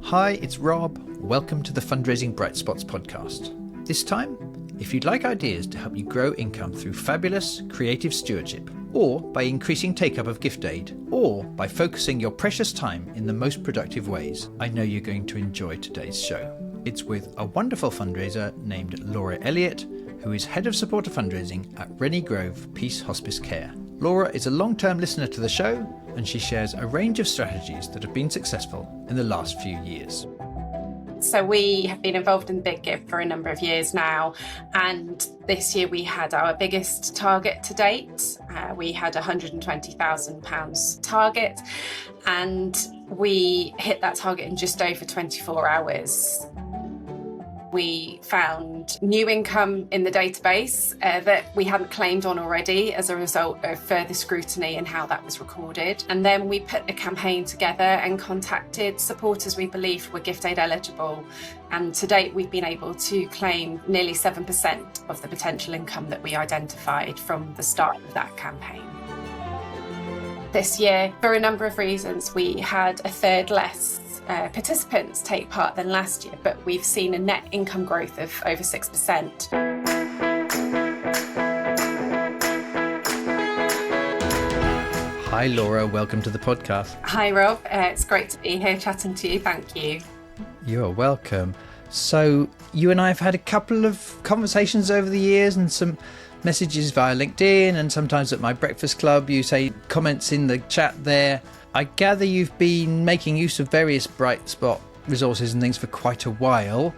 Hi, it's Rob. Welcome to the Fundraising Bright Spots podcast. This time, if you'd like ideas to help you grow income through fabulous, creative stewardship, or by increasing take-up of gift aid, or by focusing your precious time in the most productive ways, I know you're going to enjoy today's show. It's with a wonderful fundraiser named Laura Elliott, who is Head of Supporter Fundraising at Rennie Grove Peace Hospice Care. Laura is a long-term listener to the show, and she shares a range of strategies that have been successful in the last few years. So we have been involved in Big Give for a number of years now, and this year we had our biggest target to date. We had £120,000 target, and we hit that target in just over 24 hours. We found new income in the database that we hadn't claimed on already as a result of further scrutiny and how that was recorded. And then we put a campaign together and contacted supporters we believed were gift aid eligible. And to date, we've been able to claim nearly 7% of the potential income that we identified from the start of that campaign. This year, for a number of reasons, we had a third less participants take part than last year, but we've seen a net income growth of over 6%. Hi Laura, welcome to the podcast. Hi Rob, it's great to be here chatting to you, thank you. You're welcome. So you and I have had a couple of conversations over the years and some messages via LinkedIn, and sometimes at my breakfast club you say comments in the chat there. I gather you've been making use of various Bright Spot resources and things for quite a while,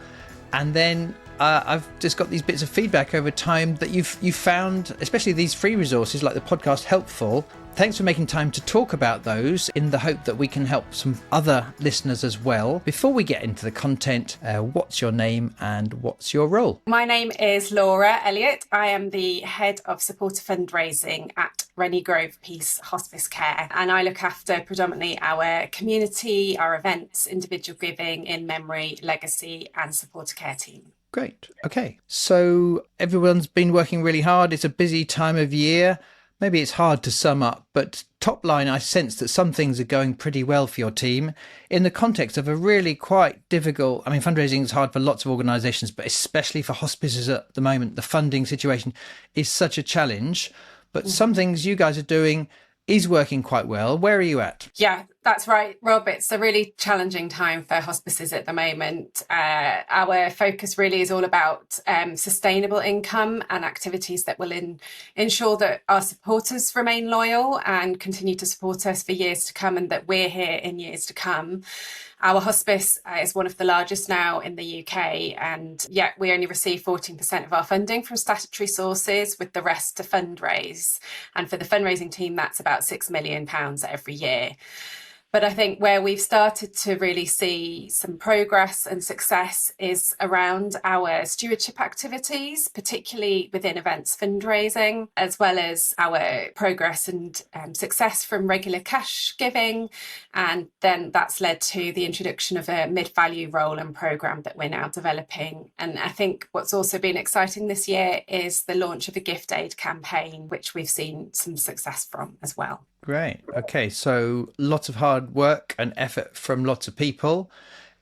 and then I've just got these bits of feedback over time that you've found, especially these free resources like the podcast, helpful. Thanks for making time to talk about those in the hope that we can help some other listeners as well. Before we get into the content, what's your name and what's your role? My name is Laura Elliott. I am the Head of Supporter Fundraising at Rennie Grove Peace Hospice Care, and I look after predominantly our community, our events, individual giving, in memory, legacy and supporter care team. Great. Okay. So everyone's been working really hard. It's a busy time of year. Maybe it's hard to sum up, but top line, I sense that some things are going pretty well for your team in the context of a really quite difficult, fundraising is hard for lots of organisations, but especially for hospices at the moment. The funding situation is such a challenge, but some things you guys are doing is working quite well. Where are you at? Yeah, that's right, Rob. It's a really challenging time for hospices at the moment. Our focus really is all about sustainable income and activities that will ensure that our supporters remain loyal and continue to support us for years to come, and that we're here in years to come. Our hospice is one of the largest now in the UK, and yet we only receive 14% of our funding from statutory sources, with the rest to fundraise. And for the fundraising team, that's about £6 million every year. But I think where we've started to really see some progress and success is around our stewardship activities, particularly within events fundraising, as well as our progress and success from regular cash giving. And then that's led to the introduction of a mid-value role and programme that we're now developing. And I think what's also been exciting this year is the launch of a gift aid campaign, which we've seen some success from as well. Great. Okay, so lots of hard work and effort from lots of people.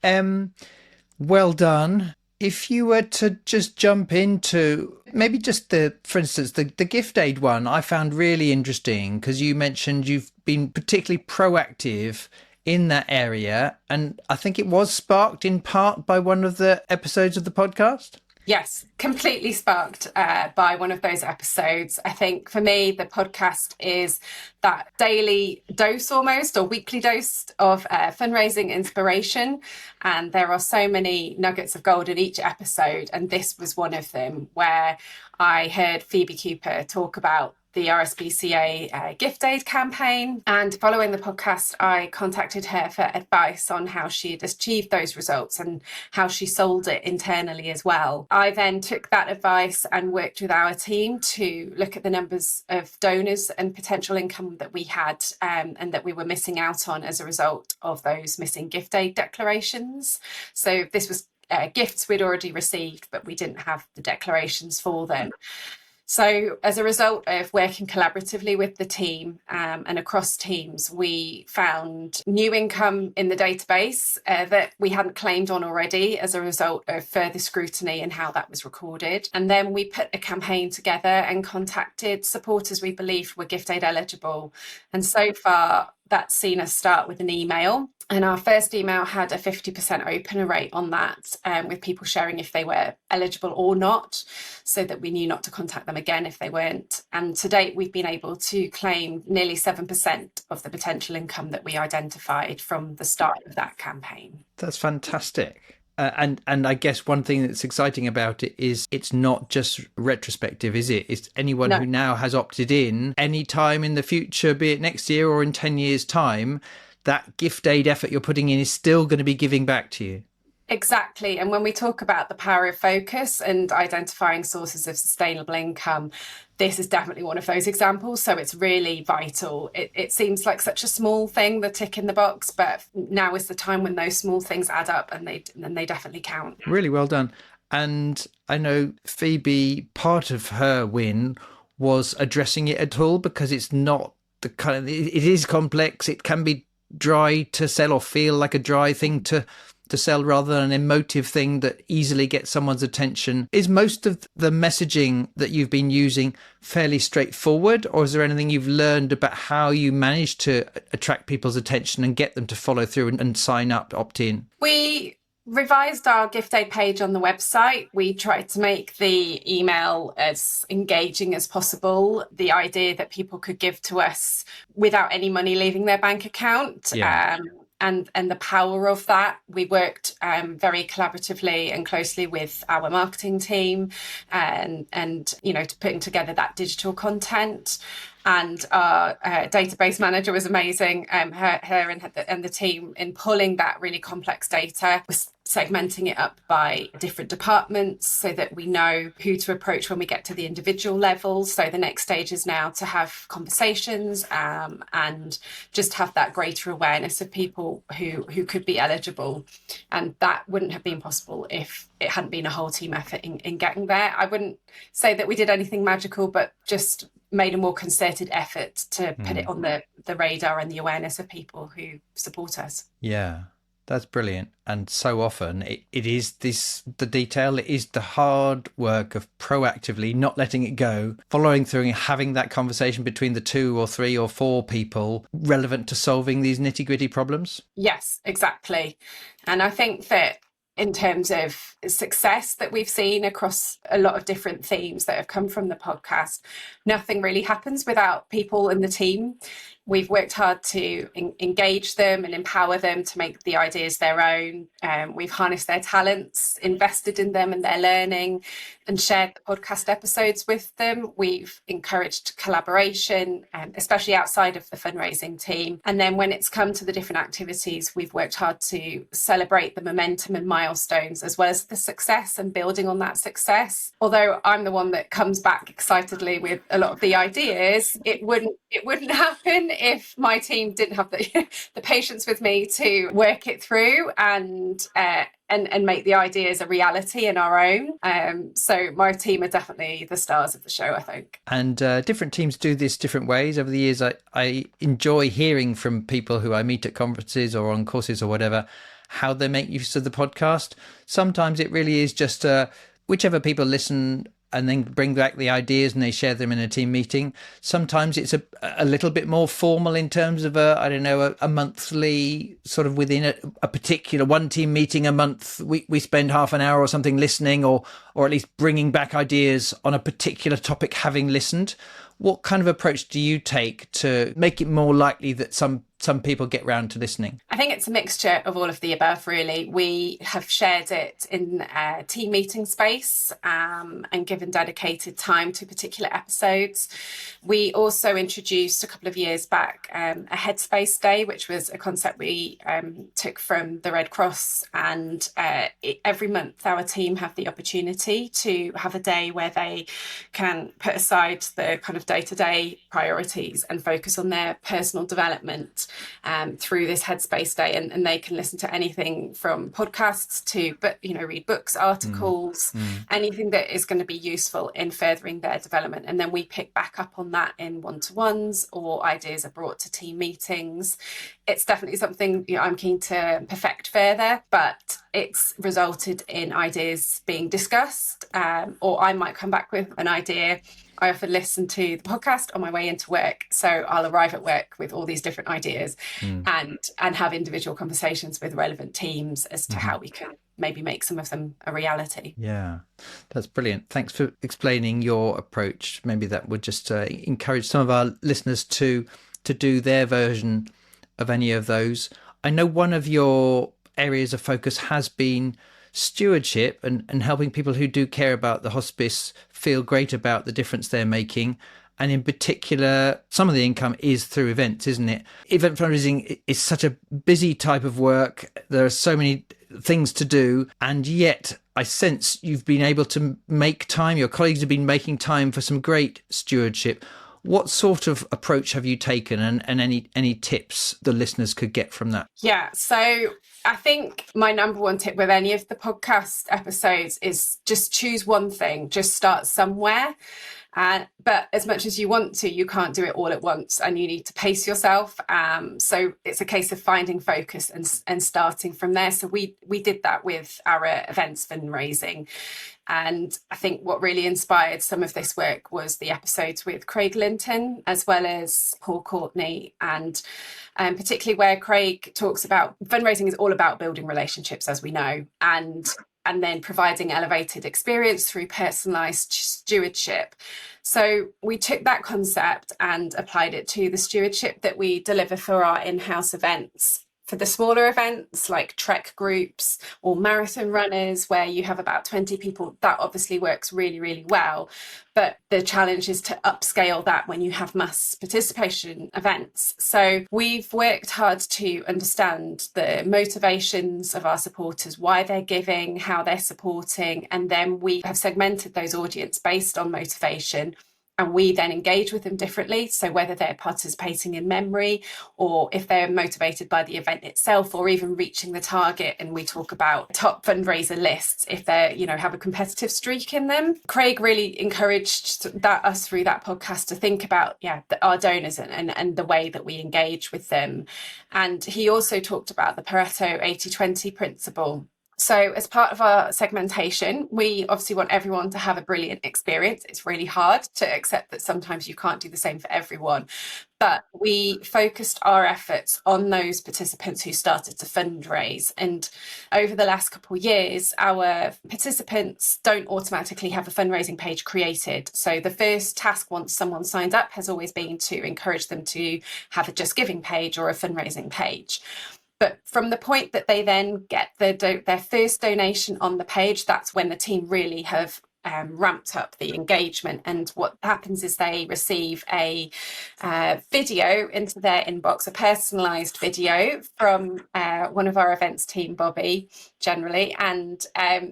Well done. If you were to just jump into maybe just for instance, the gift aid one, I found really interesting because you mentioned you've been particularly proactive in that area. And I think it was sparked in part by one of the episodes of the podcast. Yes, completely sparked by one of those episodes. I think for me, the podcast is that daily dose almost, or weekly dose of fundraising inspiration. And there are so many nuggets of gold in each episode. And this was one of them, where I heard Phoebe Cooper talk about the RSPCA gift aid campaign. And following the podcast, I contacted her for advice on how she had achieved those results and how she sold it internally as well. I then took that advice and worked with our team to look at the numbers of donors and potential income that we had and that we were missing out on as a result of those missing gift aid declarations. So this was gifts we'd already received, but we didn't have the declarations for them. So as a result of working collaboratively with the team and across teams, we found new income in the database that we hadn't claimed on already as a result of further scrutiny in how that was recorded. And then we put a campaign together and contacted supporters we believed were gift aid eligible. And so far, that's seen us start with an email. And our first email had a 50% opener rate on that, with people sharing if they were eligible or not, so that we knew not to contact them again if they weren't. And to date, we've been able to claim nearly 7% of the potential income that we identified from the start of that campaign. That's fantastic. And I guess one thing that's exciting about it is it's not just retrospective, is it? It's anyone who now has opted in any time in the future, be it next year or in 10 years' time, that gift aid effort you're putting in is still going to be giving back to you. Exactly. And when we talk about the power of focus and identifying sources of sustainable income, this is definitely one of those examples. So it's really vital. It seems like such a small thing, the tick in the box, but now is the time when those small things add up, and they definitely count. Really well done. And I know Phoebe, part of her win was addressing it at all, because it's not the kind of, it is complex. It can be dry to sell or feel like a dry thing to sell rather than an emotive thing that easily gets someone's attention. Is most of the messaging that you've been using fairly straightforward, or is there anything you've learned about how you manage to attract people's attention and get them to follow through and sign up, opt in? We revised our gift aid page on the website. We tried to make the email as engaging as possible. The idea that people could give to us without any money leaving their bank account. Yeah. And the power of that. We worked very collaboratively and closely with our marketing team and to putting together that digital content. And our database manager was amazing. Her and the team in pulling that really complex data, was segmenting it up by different departments so that we know who to approach when we get to the individual level. So the next stage is now to have conversations and just have that greater awareness of people who could be eligible. And that wouldn't have been possible if it hadn't been a whole team effort in getting there. I wouldn't say that we did anything magical, but just made a more concerted effort to put it on the radar and the awareness of people who support us. Yeah, that's brilliant. And so often it is the detail, it is the hard work of proactively not letting it go, following through and having that conversation between the 2 or 3 or 4 people relevant to solving these nitty-gritty problems. Yes, exactly. And I think that in terms of success that we've seen across a lot of different themes that have come from the podcast, nothing really happens without people in the team. We've worked hard to engage them and empower them to make the ideas their own. We've harnessed their talents, invested in them and their learning, and shared the podcast episodes with them. We've encouraged collaboration, especially outside of the fundraising team. And then when it's come to the different activities, we've worked hard to celebrate the momentum and milestones, as well as the success and building on that success. Although I'm the one that comes back excitedly with a lot of the ideas, it wouldn't happen if my team didn't have the patience with me to work it through and make the ideas a reality in our own. So my team are definitely the stars of the show, I think. And different teams do this different ways. Over the years, I enjoy hearing from people who I meet at conferences or on courses or whatever, how they make use of the podcast. Sometimes it really is just whichever people listen and then bring back the ideas and they share them in a team meeting. Sometimes it's a little bit more formal in terms of a monthly sort of within a particular one team meeting a month. We spend half an hour or something listening or at least bringing back ideas on a particular topic having listened. What kind of approach do you take to make it more likely that some people get round to listening? I think it's a mixture of all of the above, really. We have shared it in a team meeting space and given dedicated time to particular episodes. We also introduced a couple of years back a Headspace Day, which was a concept we took from the Red Cross. And every month our team have the opportunity to have a day where they can put aside the kind of day-to-day priorities and focus on their personal development. through this Headspace Day, and they can listen to anything from podcasts to, but read books, articles, anything that is going to be useful in furthering their development. And then we pick back up on that in one-to-ones, or ideas are brought to team meetings. It's definitely something I'm keen to perfect further, but it's resulted in ideas being discussed, or I might come back with an idea. I often listen to the podcast on my way into work, so I'll arrive at work with all these different ideas and have individual conversations with relevant teams as to how we can maybe make some of them a reality. Yeah, that's brilliant. Thanks for explaining your approach. Maybe that would just encourage some of our listeners to do their version of any of those. I know one of your areas of focus has been stewardship and helping people who do care about the hospice feel great about the difference they're making. And in particular, some of the income is through events, isn't it? Event fundraising is such a busy type of work. There are so many things to do. And yet I sense you've been able to make time. Your colleagues have been making time for some great stewardship. What sort of approach have you taken, and any tips the listeners could get from that? Yeah, so I think my number one tip with any of the podcast episodes is just choose one thing, just start somewhere. But as much as you want to, you can't do it all at once, and you need to pace yourself. So it's a case of finding focus and starting from there. So we did that with our events fundraising. And I think what really inspired some of this work was the episodes with Craig Linton, as well as Paul Courtney, and particularly where Craig talks about fundraising is all about building relationships, as we know, and then providing elevated experience through personalised stewardship. So we took that concept and applied it to the stewardship that we deliver for our in-house events. For the smaller events like trek groups or marathon runners where you have about 20 people, that obviously works really, really well. But the challenge is to upscale that when you have mass participation events. So we've worked hard to understand the motivations of our supporters, why they're giving, how they're supporting, and then we have segmented those audience based on motivation. And we then engage with them differently. So whether they're participating in memory, or if they're motivated by the event itself, or even reaching the target. And we talk about top fundraiser lists if they have a competitive streak in them. Craig really encouraged us through that podcast to think about our donors and the way that we engage with them. And he also talked about the Pareto 80-20 principle. So as part of our segmentation, we obviously want everyone to have a brilliant experience. It's really hard to accept that sometimes you can't do the same for everyone. But we focused our efforts on those participants who started to fundraise. And over the last couple of years, our participants don't automatically have a fundraising page created. So the first task once someone signed up has always been to encourage them to have a Just Giving page or a fundraising page. But from the point that they then get their first donation on the page, that's when the team really have ramped up the engagement. And what happens is they receive a video into their inbox, a personalised video from one of our events team, Bobby, generally. And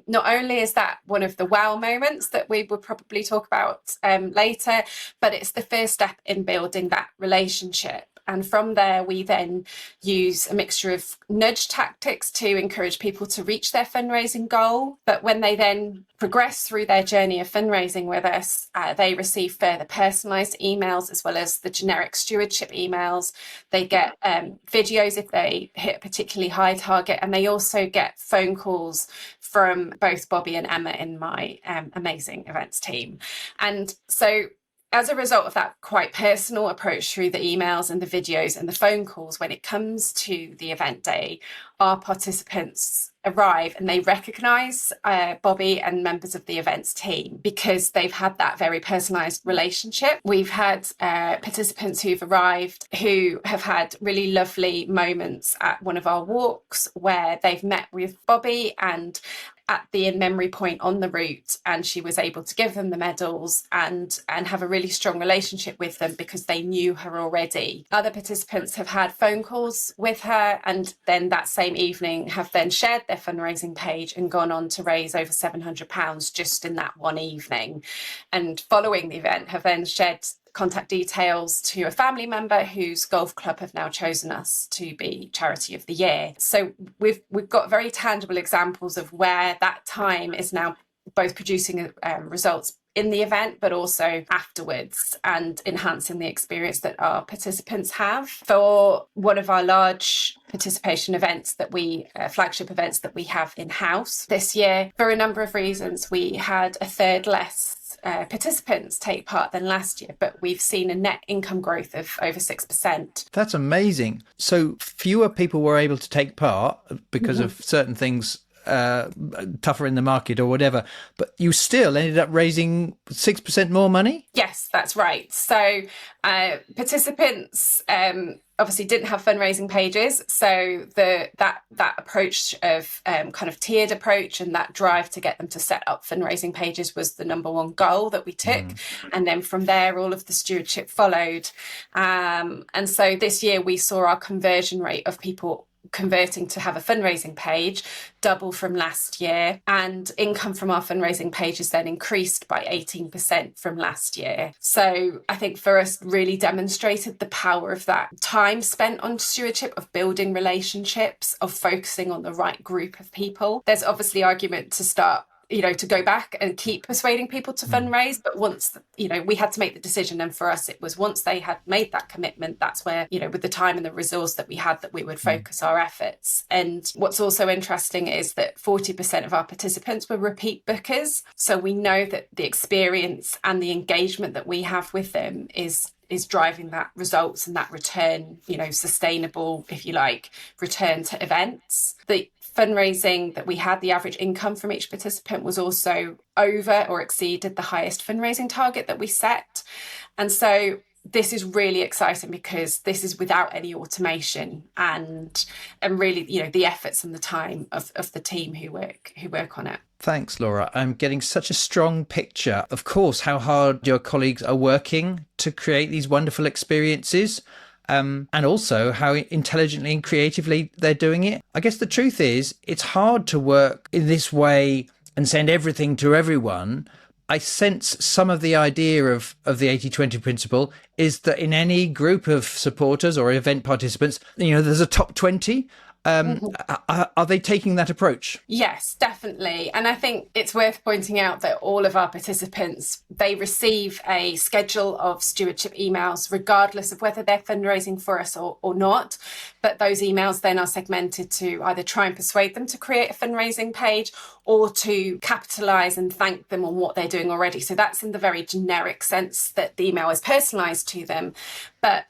not only is that one of the wow moments that we will probably talk about later, but it's the first step in building that relationship. And from there, we then use a mixture of nudge tactics to encourage people to reach their fundraising goal. But when they then progress through their journey of fundraising with us, they receive further personalised emails as well as the generic stewardship emails. They get videos if they hit a particularly high target, and they also get phone calls from both Bobby and Emma in my amazing events team. And so as a result of that quite personal approach through the emails and the videos and the phone calls, when it comes to the event day, our participants arrive and they recognise Bobby and members of the events team because they've had that very personalised relationship. We've had participants who've arrived who have had really lovely moments at one of our walks where they've met with Bobby and at the in-memory point on the route, and she was able to give them the medals and have a really strong relationship with them because they knew her already. Other participants have had phone calls with her, and then that same evening have then shared their fundraising page and gone on to raise over £700 just in that one evening. And following the event have then shared contact details to a family member whose golf club have now chosen us to be Charity of the Year. So we've got very tangible examples of where that time is now both producing results in the event, but also afterwards, and enhancing the experience that our participants have. For one of our large participation events that flagship events that we have in-house this year, for a number of reasons, we had a third less participants take part than last year, but we've seen a net income growth of over 6%. That's amazing. So fewer people were able to take part because of certain things tougher in the market or whatever, but you still ended up raising 6% more money? Yes, that's right. So participants obviously didn't have fundraising pages, so that approach of kind of tiered approach and that drive to get them to set up fundraising pages was the number one goal that we took. And then from there, all of the stewardship followed. And so this year we saw our conversion rate of people converting to have a fundraising page double from last year, and income from our fundraising pages then increased by 18% from last year. So I think for us really demonstrated the power of that time spent on stewardship, of building relationships, of focusing on the right group of people. There's obviously argument to start to go back and keep persuading people to fundraise. But once, we had to make the decision. And for us, it was once they had made that commitment, that's where, with the time and the resource that we had, that we would focus our efforts. And what's also interesting is that 40% of our participants were repeat bookers. So we know that the experience and the engagement that we have with them is driving that results and that return, sustainable, if you like, return to events. The fundraising that we had, the average income from each participant was also over or exceeded the highest fundraising target that we set. And so this is really exciting because this is without any automation and really, the efforts and the time of the team who work on it. Thanks, Laura. I'm getting such a strong picture, of course, how hard your colleagues are working to create these wonderful experiences. And also how intelligently and creatively they're doing it. I guess the truth is, it's hard to work in this way and send everything to everyone. I sense some of the idea of the 80-20 principle is that in any group of supporters or event participants, there's a top 20. Are they taking that approach? Yes, definitely. And I think it's worth pointing out that all of our participants, they receive a schedule of stewardship emails, regardless of whether they're fundraising for us or not. But those emails then are segmented to either try and persuade them to create a fundraising page or to capitalise and thank them on what they're doing already. So that's in the very generic sense that the email is personalised to them. But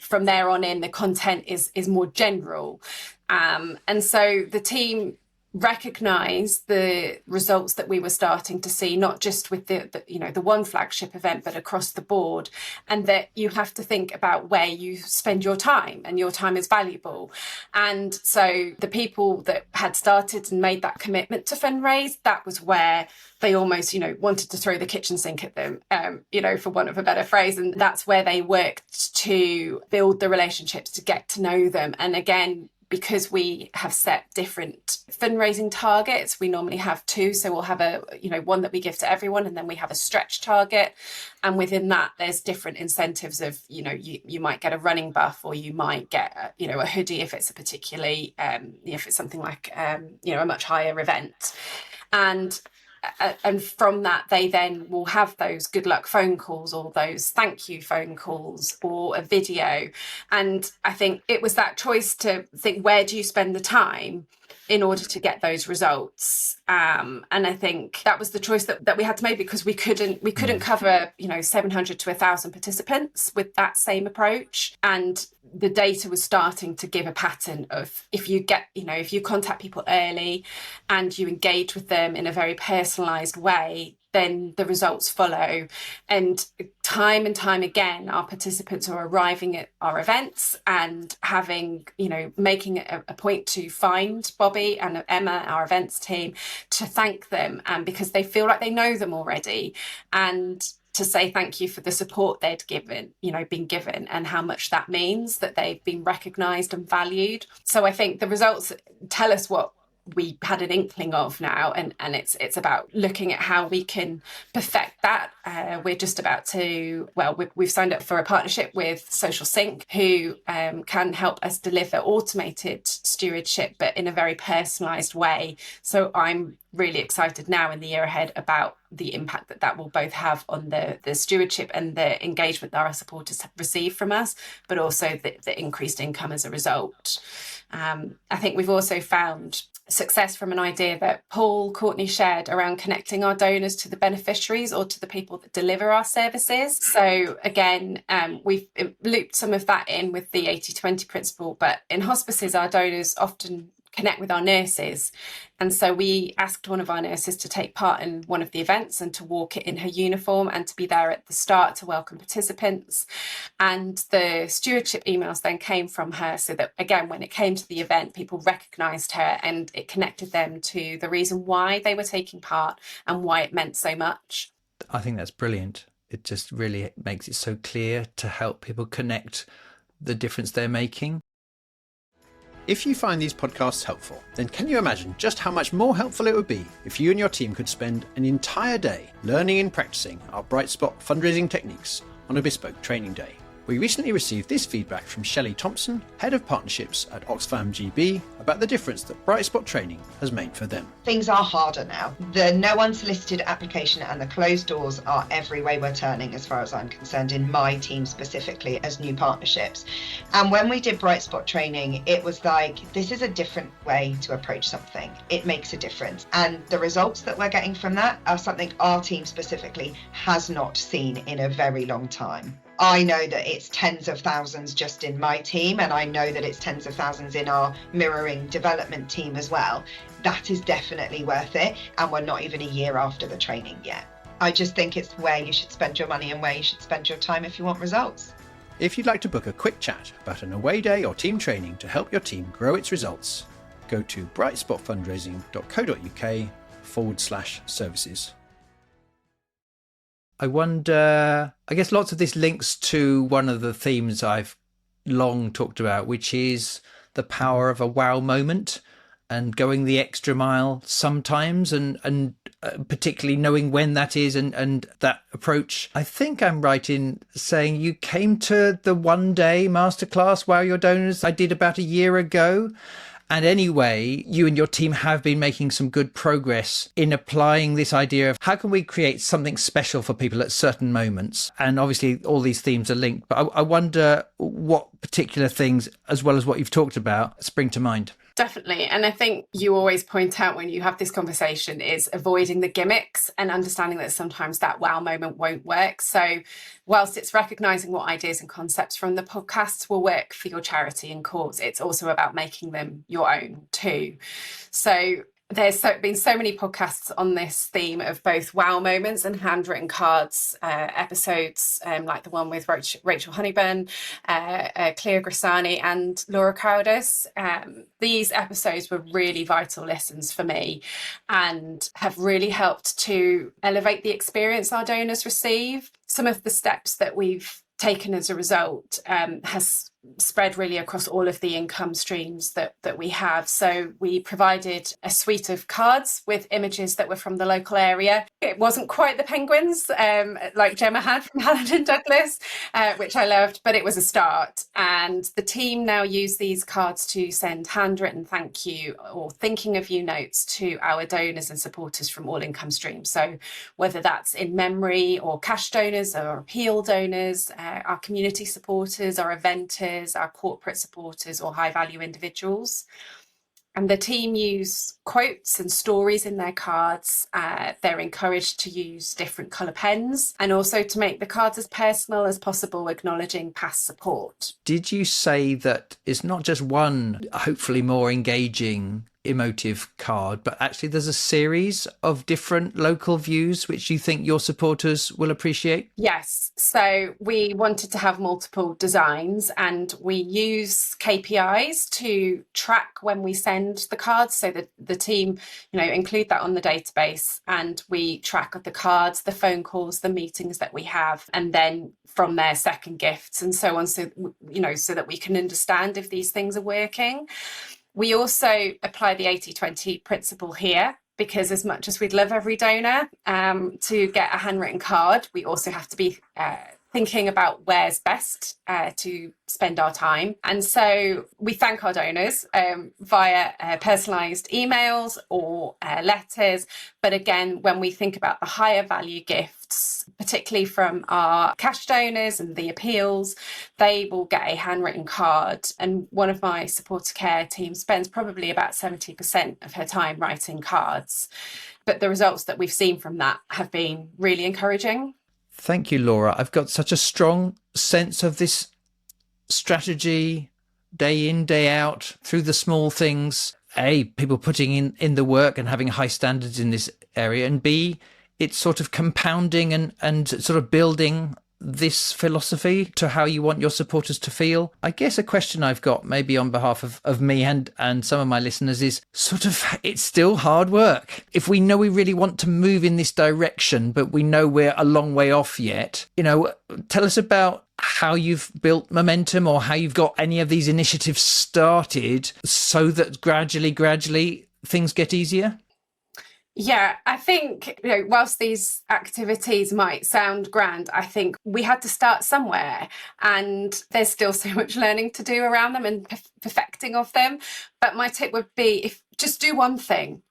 from there on in, the content is more general. And so the team recognise the results that we were starting to see, not just with the one flagship event, but across the board, and that you have to think about where you spend your time, and your time is valuable. And so the people that had started and made that commitment to fundraise, that was where they almost, wanted to throw the kitchen sink at them, for want of a better phrase. And that's where they worked to build the relationships, to get to know them. And again, because we have set different fundraising targets, we normally have two. So we'll have one that we give to everyone, and then we have a stretch target. And within that, there's different incentives of, you might get a running buff, or you might get, a hoodie if it's a particularly, if it's something like, a much higher event. And from that, they then will have those good luck phone calls, or those thank you phone calls, or a video. And I think it was that choice to think, where do you spend the time in order to get those results? And I think that was the choice that we had to make, because we couldn't cover 700 to 1,000 participants with that same approach. And the data was starting to give a pattern of, if you contact people early and you engage with them in a very personalized way, then the results follow. And time again, our participants are arriving at our events and making it a point to find Bobby and Emma, our events team, to thank them, and because they feel like they know them already, and to say thank you for the support they'd been given, and how much that means that they've been recognised and valued. So I think the results tell us what we had an inkling of now, and it's about looking at how we can perfect that. We're just about to, we've signed up for a partnership with Social Sync, who can help us deliver automated stewardship, but in a very personalised way. So I'm really excited now in the year ahead about the impact that will both have on the stewardship and the engagement that our supporters have received from us, but also the increased income as a result. I think we've also found success from an idea that Paul Courtney shared around connecting our donors to the beneficiaries or to the people that deliver our services. So again, we've looped some of that in with the 80-20 principle, but in hospices, our donors often connect with our nurses. And so we asked one of our nurses to take part in one of the events and to walk it in her uniform and to be there at the start to welcome participants. And the stewardship emails then came from her, so that, again, when it came to the event, people recognised her and it connected them to the reason why they were taking part and why it meant so much. I think that's brilliant. It just really makes it so clear to help people connect the difference they're making. If you find these podcasts helpful, then can you imagine just how much more helpful it would be if you and your team could spend an entire day learning and practicing our Bright Spot fundraising techniques on a bespoke training day? We recently received this feedback from Shelley Thompson, Head of Partnerships at Oxfam GB, about the difference that Bright Spot training has made for them. Things are harder now. The no unsolicited application and the closed doors are every way we're turning, as far as I'm concerned, in my team specifically as new partnerships. And when we did Bright Spot training, it was like, this is a different way to approach something. It makes a difference. And the results that we're getting from that are something our team specifically has not seen in a very long time. I know that it's tens of thousands just in my team, and I know that it's tens of thousands in our mirroring development team as well. That is definitely worth it, and we're not even a year after the training yet. I just think it's where you should spend your money and where you should spend your time if you want results. If you'd like to book a quick chat about an away day or team training to help your team grow its results, go to brightspotfundraising.co.uk/services. I wonder, I guess lots of this links to one of the themes I've long talked about, which is the power of a wow moment and going the extra mile sometimes, and particularly knowing when that is and that approach. I think I'm right in saying you came to the one-day masterclass Wow Your Donors I did about a year ago. And anyway, you and your team have been making some good progress in applying this idea of how can we create something special for people at certain moments. And obviously all these themes are linked, but I wonder what particular things, as well as what you've talked about, spring to mind. Definitely. And I think you always point out when you have this conversation is avoiding the gimmicks and understanding that sometimes that wow moment won't work. So whilst it's recognising what ideas and concepts from the podcasts will work for your charity and cause, it's also about making them your own too. So there's been so many podcasts on this theme of both wow moments and handwritten cards, episodes like the one with Rachel Honeyburn, Cleo Grassani and Laura Crowdis. These episodes were really vital lessons for me and have really helped to elevate the experience our donors receive. Some of the steps that we've taken as a result has spread really across all of the income streams that we have. So we provided a suite of cards with images that were from the local area. It wasn't quite the penguins like Gemma had from Helen and Douglas, which I loved, but it was a start. And the team now use these cards to send handwritten thank you or thinking of you notes to our donors and supporters from all income streams. So whether that's in memory or cash donors or appeal donors, our community supporters, our eventers, our corporate supporters or high value individuals. And the team use quotes and stories in their cards. They're encouraged to use different colour pens and also to make the cards as personal as possible, acknowledging past support. Did you say that it's not just one, hopefully more engaging, emotive card, but actually there's a series of different local views which you think your supporters will appreciate? Yes. So we wanted to have multiple designs and we use KPIs to track when we send the cards so that the team, include that on the database and we track the cards, the phone calls, the meetings that we have, and then from there second gifts and so on. So, so that we can understand if these things are working. We also apply the 80-20 principle here, because as much as we'd love every donor to get a handwritten card, we also have to be thinking about where's best to spend our time. And so we thank our donors via personalised emails or letters. But again, when we think about the higher value gifts, particularly from our cash donors and the appeals, they will get a handwritten card. And one of my supporter care team spends probably about 70% of her time writing cards. But the results that we've seen from that have been really encouraging. Thank you, Laura. I've got such a strong sense of this strategy, day in, day out, through the small things. A, people putting in the work and having high standards in this area. And B, it's sort of compounding and sort of building this philosophy to how you want your supporters to feel. I guess a question I've got maybe on behalf of me and some of my listeners is sort of, it's still hard work. If we know we really want to move in this direction, but we know we're a long way off yet, tell us about how you've built momentum or how you've got any of these initiatives started so that gradually things get easier. Yeah, I think, whilst these activities might sound grand, I think we had to start somewhere, and there's still so much learning to do around them and perfecting of them. But my tip would be, just do one thing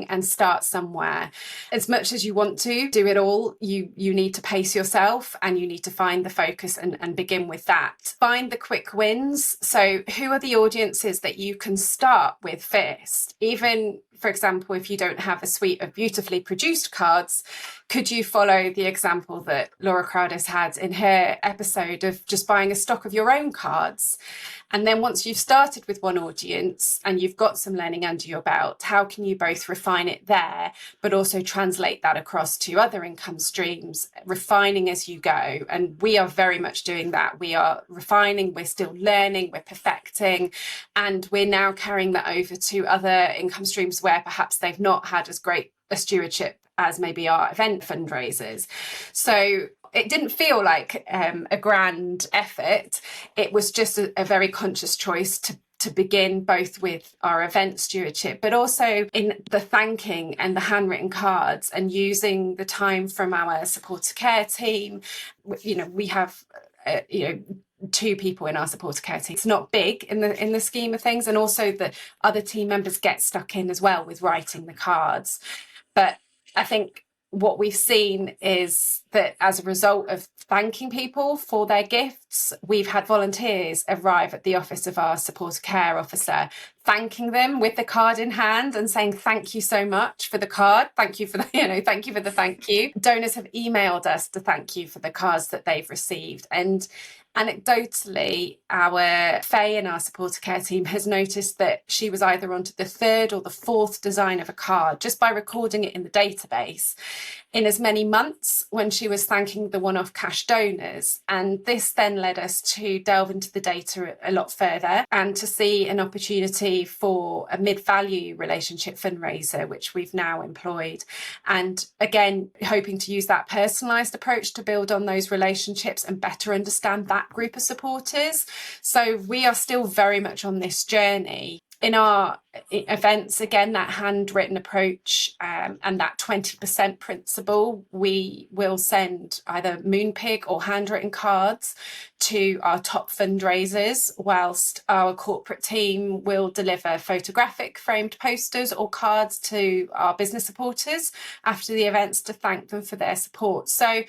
and start somewhere. As much as you want to do it all, you need to pace yourself and you need to find the focus and begin with that. Find the quick wins. So who are the audiences that you can start with first? Even, for example, if you don't have a suite of beautifully produced cards, could you follow the example that Laura Crowder's had in her episode of just buying a stock of your own cards? And then once you've started with one audience and you've got some learning under your belt, how can you both refine it there, but also translate that across to other income streams, refining as you go? And we are very much doing that. We are refining, we're still learning, we're perfecting, and we're now carrying that over to other income streams where perhaps they've not had as great a stewardship as maybe our event fundraisers. So it didn't feel like a grand effort. It was just a very conscious choice to begin both with our event stewardship, but also in the thanking and the handwritten cards and using the time from our supporter care team. We have, 2 people in our supporter care team. It's not big in the scheme of things. And also the other team members get stuck in as well with writing the cards. But I think what we've seen is that as a result of thanking people for their gifts, we've had volunteers arrive at the office of our supporter care officer, thanking them with the card in hand and saying, thank you so much for the card. Thank you for the, thank you for the thank you. Donors have emailed us to thank you for the cards that they've received. And anecdotally, our Faye in our supporter care team has noticed that she was either onto the 3rd or the 4th design of a card just by recording it in the database in as many months when she was thanking the one-off cash donors. And this then led us to delve into the data a lot further and to see an opportunity for a mid-value relationship fundraiser, which we've now employed. And again, hoping to use that personalised approach to build on those relationships and better understand that group of supporters. So we are still very much on this journey. In our events, again, that handwritten approach and that 20% principle, we will send either Moonpig or handwritten cards to our top fundraisers, whilst our corporate team will deliver photographic framed posters or cards to our business supporters after the events to thank them for their support. So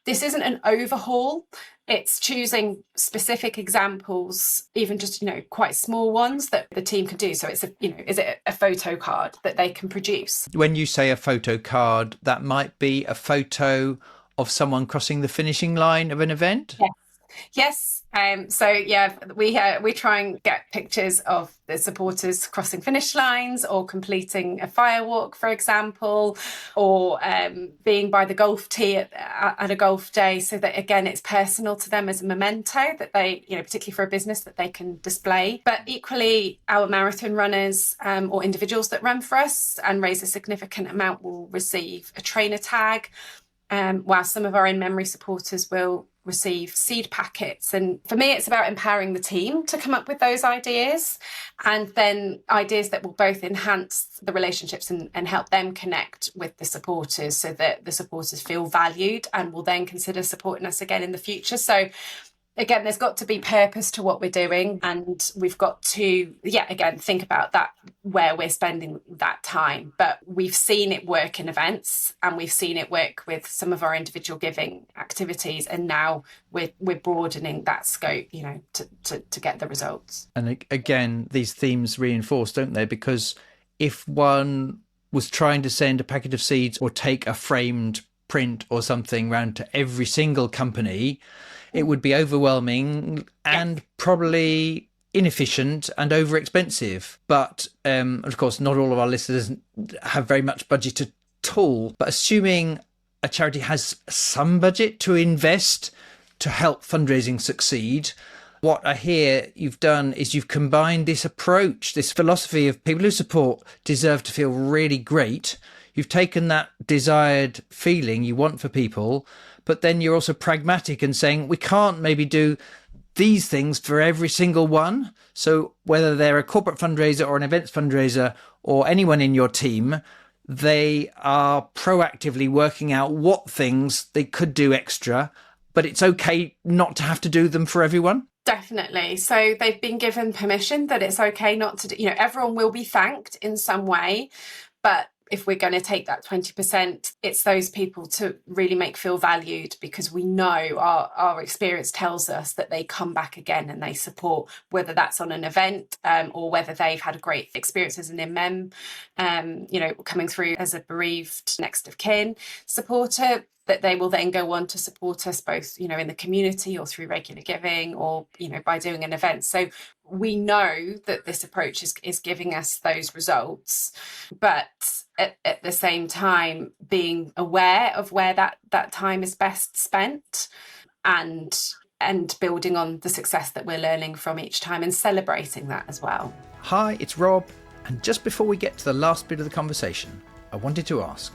this isn't an overhaul. It's choosing specific examples, even just, quite small ones that the team can do. So it's is it a photo card that they can produce? When you say a photo card, that might be a photo of someone crossing the finishing line of an event? Yes. We try and get pictures of the supporters crossing finish lines or completing a fire walk, for example, or being by the golf tee at a golf day, so that, again, it's personal to them as a memento that they, particularly for a business, that they can display. But equally, our marathon runners or individuals that run for us and raise a significant amount will receive a trainer tag, while some of our in-memory supporters will receive seed packets. And for me, it's about empowering the team to come up with those ideas, and then ideas that will both enhance the relationships and help them connect with the supporters, so that the supporters feel valued and will then consider supporting us again in the future. So again, there's got to be purpose to what we're doing, and we've got to, again, think about that, where we're spending that time. But we've seen it work in events, and we've seen it work with some of our individual giving activities, and now we're broadening that scope, to get the results. And again, these themes reinforce, don't they? Because if one was trying to send a packet of seeds or take a framed print or something round to every single company, it would be overwhelming and probably inefficient and over expensive. But of course, not all of our listeners have very much budget at all. But assuming a charity has some budget to invest to help fundraising succeed, what I hear you've done is you've combined this approach, this philosophy of people who support deserve to feel really great. You've taken that desired feeling you want for people, but then you're also pragmatic and saying we can't maybe do these things for every single one. So whether they're a corporate fundraiser or an events fundraiser or anyone in your team, they are proactively working out what things they could do extra, but it's okay not to have to do them for everyone. Definitely. So they've been given permission that it's okay not to do, everyone will be thanked in some way, but if we're going to take that 20%, it's those people to really make feel valued, because we know our experience tells us that they come back again and they support, whether that's on an event or whether they've had a great experience as an MMM, coming through as a bereaved next of kin supporter, that they will then go on to support us both, in the community or through regular giving or, by doing an event. So we know that this approach is giving us those results, but at the same time, being aware of where that time is best spent and building on the success that we're learning from each time and celebrating that as well. Hi, it's Rob. And just before we get to the last bit of the conversation, I wanted to ask,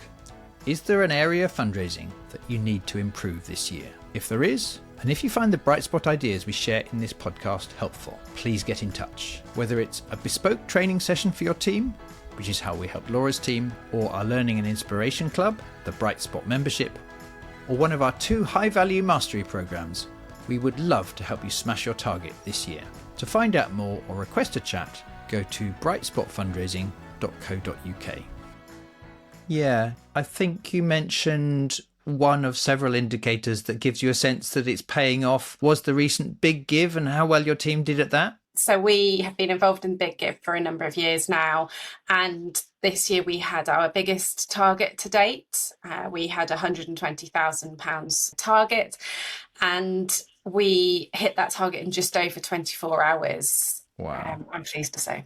is there an area of fundraising that you need to improve this year? If there is, and if you find the bright spot ideas we share in this podcast helpful, please get in touch. Whether it's a bespoke training session for your team, which is how we help Laura's team, or our Learning and Inspiration Club, the Bright Spot membership, or one of our 2 high-value mastery programs, we would love to help you smash your target this year. To find out more or request a chat, go to brightspotfundraising.co.uk. Yeah, I think you mentioned one of several indicators that gives you a sense that it's paying off was the recent Big Give and how well your team did at that. So we have been involved in Big Give for a number of years now, and this year we had our biggest target to date. We had £120,000 target, and we hit that target in just over 24 hours. Wow. I'm pleased to say.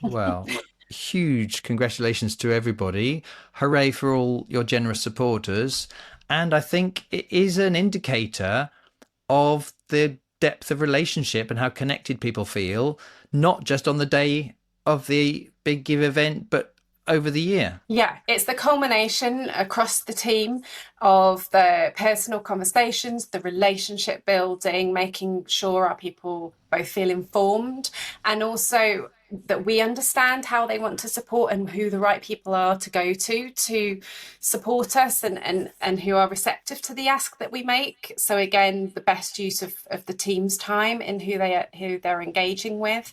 Well, huge congratulations to everybody. Hooray for all your generous supporters. And I think it is an indicator of the depth of relationship and how connected people feel, not just on the day of the Big Give event, but over the year. Yeah, it's the culmination across the team of the personal conversations, the relationship building, making sure our people both feel informed and also that we understand how they want to support and who the right people are to go to support us and who are receptive to the ask that we make. So again, the best use of the team's time in who they're engaging with.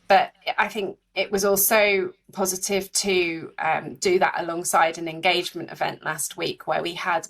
But I think it was also positive to do that alongside an engagement event last week where we had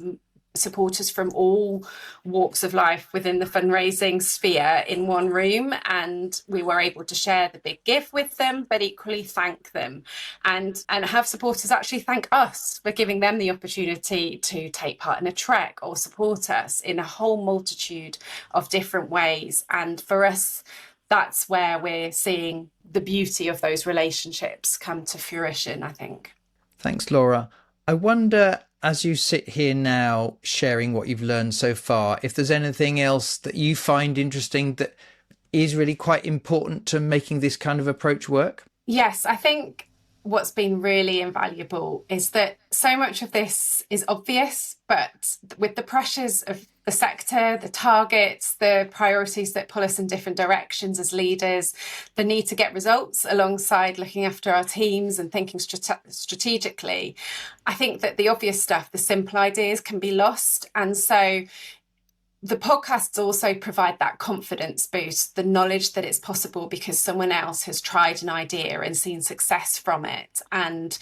supporters from all walks of life within the fundraising sphere in one room, and we were able to share the Big Give with them, but equally thank them and have supporters actually thank us for giving them the opportunity to take part in a trek or support us in a whole multitude of different ways. And for us, that's where we're seeing the beauty of those relationships come to fruition, I think. Thanks, Laura. I wonder, as you sit here now sharing what you've learned so far, if there's anything else that you find interesting that is really quite important to making this kind of approach work? Yes, I think what's been really invaluable is that so much of this is obvious, but with the pressures of the sector, the targets, the priorities that pull us in different directions as leaders, the need to get results alongside looking after our teams and thinking strategically, I think that the obvious stuff, the simple ideas, can be lost. And so the podcasts also provide that confidence boost, the knowledge that it's possible because someone else has tried an idea and seen success from it. And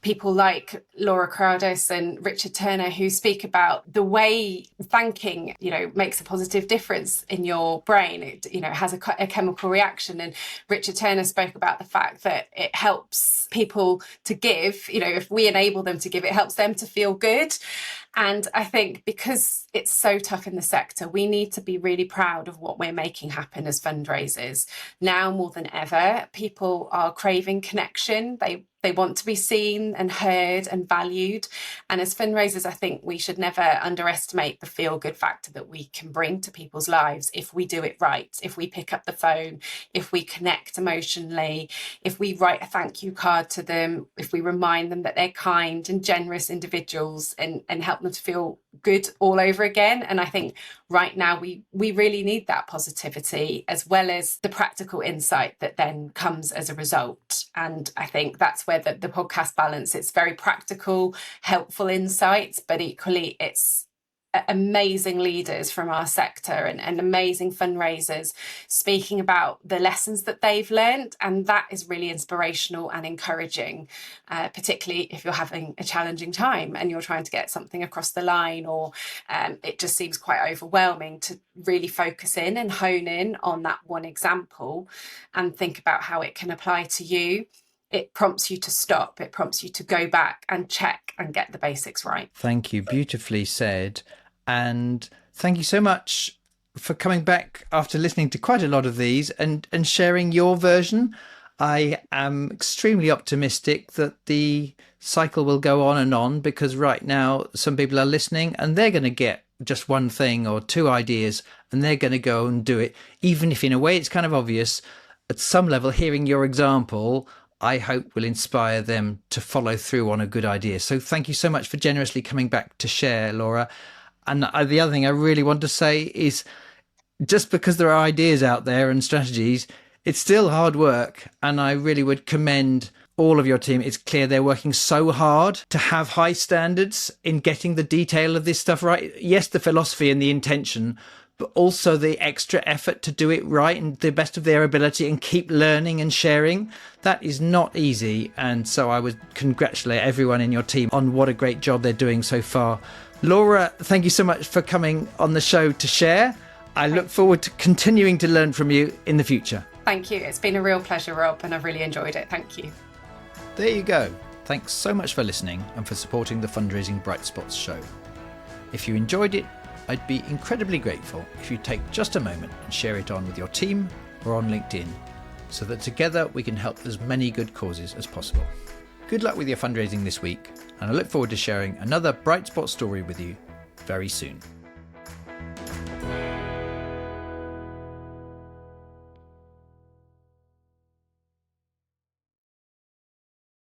people like Laura Elliott and Richard Turner, who speak about the way thanking, makes a positive difference in your brain. It, has a chemical reaction. And Richard Turner spoke about the fact that it helps people to give, if we enable them to give, it helps them to feel good. And I think because it's so tough in the sector, we need to be really proud of what we're making happen as fundraisers. Now more than ever, people are craving connection. They want to be seen and heard and valued. And as fundraisers, I think we should never underestimate the feel-good factor that we can bring to people's lives if we do it right, if we pick up the phone, if we connect emotionally, if we write a thank you card to them, if we remind them that they're kind and generous individuals and help them to feel good all over again. And I think right now we really need that positivity as well as the practical insight that then comes as a result. And I think that's where the podcast balance, it's very practical, helpful insights, but equally it's amazing leaders from our sector and amazing fundraisers speaking about the lessons that they've learned. And that is really inspirational and encouraging, particularly if you're having a challenging time and you're trying to get something across the line, or it just seems quite overwhelming, to really focus in and hone in on that one example and think about how it can apply to you. It prompts you to stop. It prompts you to go back and check and get the basics right. Thank you. Beautifully said. And thank you so much for coming back after listening to quite a lot of these and sharing your version. I am extremely optimistic that the cycle will go on and on, because right now some people are listening and they're going to get just one thing or two ideas and they're going to go and do it. Even if in a way it's kind of obvious, at some level, hearing your example, I hope will inspire them to follow through on a good idea. So thank you so much for generously coming back to share, Laura. And the other thing I really want to say is, just because there are ideas out there and strategies, it's still hard work. And I really would commend all of your team. It's clear they're working so hard to have high standards in getting the detail of this stuff right. Yes, the philosophy and the intention, but also the extra effort to do it right and the best of their ability and keep learning and sharing. That is not easy. And so I would congratulate everyone in your team on what a great job they're doing so far. Laura, thank you so much for coming on the show to share. I look forward to continuing to learn from you in the future. Thank you. It's been a real pleasure, Rob, and I've really enjoyed it. Thank you. There you go. Thanks so much for listening and for supporting the Fundraising Bright Spots show. If you enjoyed it, I'd be incredibly grateful if you'd take just a moment and share it on with your team or on LinkedIn, so that together we can help as many good causes as possible. Good luck with your fundraising this week, and I look forward to sharing another Bright Spot story with you very soon.